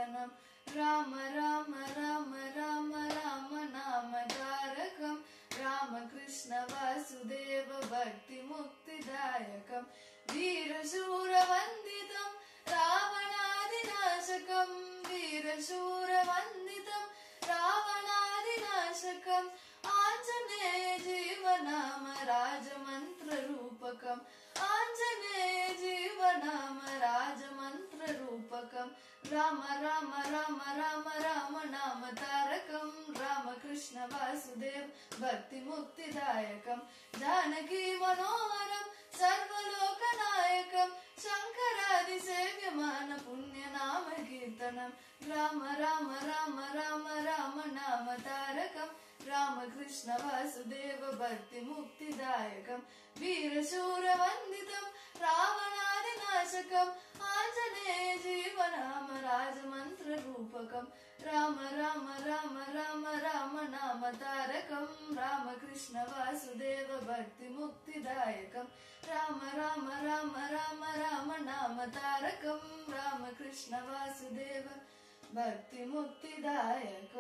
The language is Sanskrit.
कीर्तनम् राम राम राम राम राम नाम तारकम् रामकृष्ण वासुदेव भक्ति मुक्तिदायकम् वीरशूरवन्दितम् रावणादिनाशकम् वीरशूरवन्दितम् रावणादिनाशकम् आञ्जनेय जीवनाम राजमन्त्ररूपकम् आञ्जनेय जीवनाम राजमन्त्ररूपकम् राम राम राम राम राम नाम तारकम् रामकृष्ण वासुदेव भक्ति मुक्तिदायकम् जानकी मनोहरम् सर्वलोकनायकम् शङ्करादिसेव्यमान पुण्यनाम कीर्तनम् राम राम राम राम राम नाम तारकम् रामकृष्ण वासुदेव भक्ति मुक्तिदायकम् वीरशूरवन्दितम् रावणादिनाशकम् आञ्जनेय जीवनाम राजमन्त्ररूपकम् राम राम राम राम राम नाम तारकम् रामकृष्ण वासुदेव भक्ति मुक्तिदायकम् राम राम राम राम राम नाम तारकम् रामकृष्ण वासुदेव भक्ति मुक्तिदायकम्।